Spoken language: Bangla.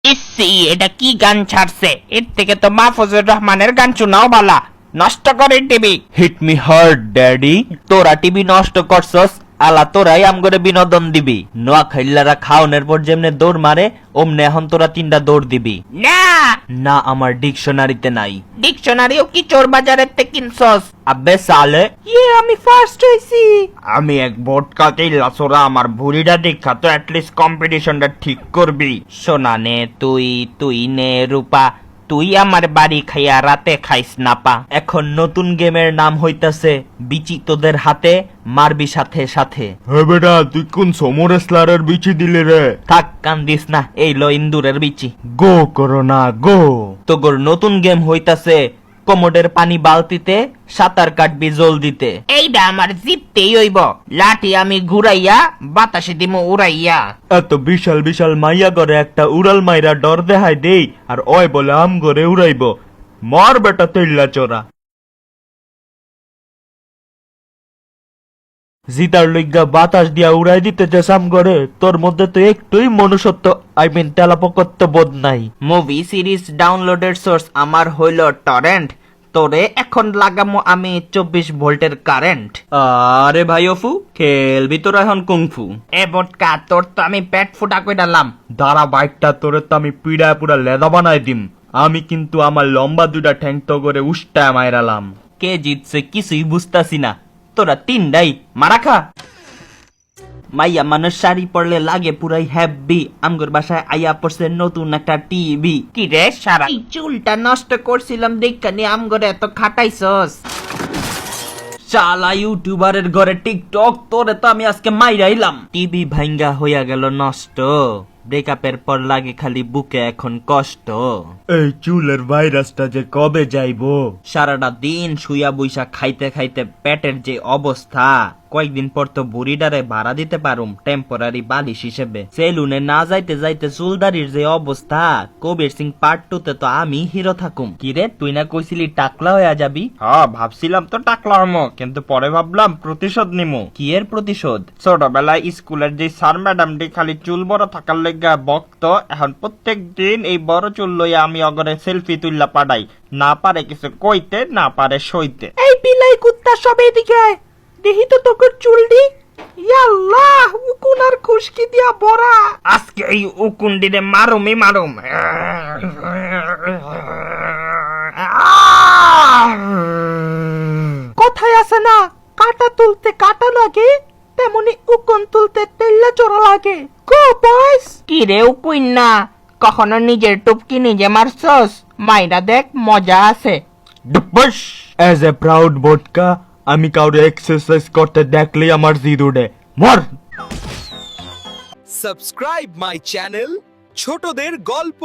ইসি, এটা কি গান ছাড়ছে? এর থেকে তো মাহফুজুর রহমানের গান শোনাও ভালা। নষ্ট করে TV. Hit me hard daddy. তোরা টিভি নষ্ট করছস, আলা তোরাই আমগরে বিনোদন দিবি। নোয়া খাইল্লারা খাওনের পর যেমনে দৌড় মারে অমনে এখন তোরা 3টা দৌড় দিবি। না, না আমার ডিকশনারিতে নাই। ডিকশনারিও কি চোর বাজারের থেকে কিনছস? আব্বে সালে, আমি ফার্স্ট হইছি। আমি এক ভোটকাতেই লাসোরা আমার ভুড়িটা দেখা তো অ্যাটলিস্ট কম্পিটিশনটা ঠিক করবি। সোনা নে তুই নে রূপা, তুই আমার বাড়ি খাইয়া রাতে খাইস না পা। এখন নতুন গেমের নাম হইতাছে বিচি তোদের হাতে মারবি সাথে সাথে। হ্যাঁ বেটা, তুই কোন সমর রেসলারের বিচি দিলি রে? থাক কান্দিস না, এই লো ইন্দুরের বিচি। গো করো না গো। তোগর নতুন গেম হইতাছে কোমোডের পানি বালতিতে সাঁতার কাটবি জলদিতে। এইটা আমার জিততেই হইব। লাঠি আমি ঘুরাইয়া বাতাসে দিমু উড়াইয়া। এত বিশাল বিশাল মাইয়া করে একটা উড়াল মাইরা ডর দেখাই দেই, আর ওই বলে আম করে উড়াইব। মর বেটা তৈল্লা চোরা। জিতার লইগা বাতাস দিয়া উড়াই দিতে চেসাম করে, তোর মধ্যে তো একটুই মনুষ্যত্ব তেলাপকত্ব বোধ নাই। মুভি সিরিজ ডাউনলোডের সোর্স আমার হইল টরেন্ট। তোরে এখন লাগামো আমি 24 ভোল্টের কারেন্ট। আরে ভাই অফু, খেলবি তোরা এখন কুংফু? এ বটকা, তোর তো আমি পেট ফুটা কই ডালাম। দাঁড়া বাইকটা, তোরে তো আমি পিড়ায় পুরা লেদা বানাই দিম। আমি কিন্তু আমার লম্বা 2টা ঠ্যাং তো করে উষ্টায় মাইরালাম। কে জিতছে কিছুই বুঝতাছি না। তোরা 3ডাই মারা খা। মাইয়া মানুষ শাড়ি পরলে লাগে পুরাই হ্যাপি। আমগর বাসায় আইয়া পড়ছে নতুন একটা টিভি। কি রে সারা, এই চুলটা নষ্ট করছিলাম দেখা নি আমগরে এত খাটাইছস। চালা ইউটিউবারের ঘরে টিকটক, তোরে তো আমি আজকে মাইরাইলাম। টিভি ভাঙ্গা হইয়া গেল নষ্ট, ব্রেকআপের পর লাগে খালি বুকে এখন কষ্ট। এই চুলের ভাইরাসটা যে কবে যাইবো? সারাটা দিন শুইয়া বইসা খাইতে খাইতে পেটের যে অবস্থা, কয়েকদিন পর তো বুড়িডারে ভাড়া দিতে পারুম টেম্পোরারি বালিশ হিসেবে। সেলুনে না যাইতে যাইতে চুলদারির যে অবস্থা, কবির সিং পার্ট 2 তে তো আমি হিরো থাকুম। কিরে তুই না কইছিলি টাকলা হইয়া যাবি? হ্যাঁ, ভাবছিলাম তো টাকলা হমো, কিন্তু পরে ভাবলাম প্রতিশোধ নিমু। কি এর প্রতিশোধ? ছোটবেলায় স্কুলের যে স্যার ম্যাডামটি খালি চুল বড় থাকার লেগা বকত, এখন প্রত্যেক দিন এই বড় চুল লইয়া আমি অগরে সেলফি তুললা পাঠাই। না পারে কিছু কইতে, না পারে সইতে। এই বিলাই কুত্তা সব এদিকে আয়, দেখি তো তোকে চুল দি। ইয়াল্লাহ, উকুন আর খুশকি দিয়া ভরা। আজকে এই উকুন দিলে মারুমই মারুম। কথায় আছে না, কাটা তুলতে কাটা লাগে, তেমনি উকুন তুলতে তেল্লা চোরা লাগে। গো বয়স। কি রে উকুন না, কখনো নিজের টুপকি নিজে মারছস? মাইরা দেখ, মজা আছে। ডুব্বস। অ্যাজ এ প্রাউড বোটকা, আমি কাউরে এক্সারসাইজ করতে দেখলেই আমার জিদ উঠে। মর। সাবস্ক্রাইব মাই চ্যানেল ছোটদের গল্প।